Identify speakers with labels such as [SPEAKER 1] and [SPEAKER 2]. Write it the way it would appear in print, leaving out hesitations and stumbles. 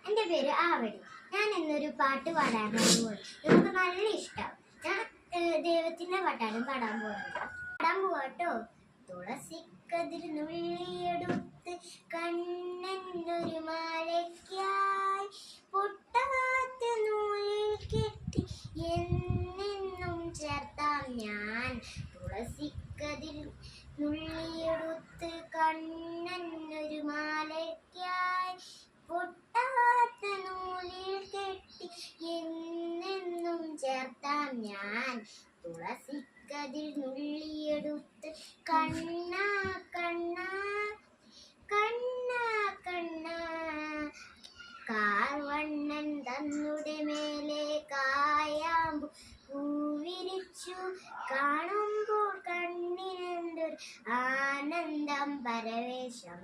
[SPEAKER 1] എൻ്റെ പേര് ആവടി. ഞാൻ ഇന്നൊരു പാട്ട് പാടാൻ പോകുന്നത് നമുക്ക് നല്ല ഇഷ്ടം. ഞാൻ ദൈവത്തിന്റെ പാട്ടാണ് പാടാൻ പോവാട്ടോ. തുളസിക്കതിർ നുള്ളിയെടുത്ത് കണ്ണനൊരു മാലയ്ക്കായി പൊട്ടാത്ത നൂലിൽ കെട്ടി എന്നെന്നും ചേർത്താം ഞാൻ. തുളസിക്കതിർ നുള്ളിയെടുത്ത് കണ്ണനൊരു മാലയ്ക്കായി പൊട്ടാത്ത നൂലിൽ കെട്ടി എന്നെന്നും ചേർത്താം ഞാൻ. തുളസിക്കതിർ നുള്ളിയെടുത്ത് കണ്ണാ കണ്ണാ കണ്ണാ കണ്ണാ കാർവണ്ണൻ തന്നുടെ മേലെ കായാമ്പു പൂവിരിച്ചു കാണുമ്പോൾ കണ്ണിനെന്തൊരു ആനന്ദം പരവേശം.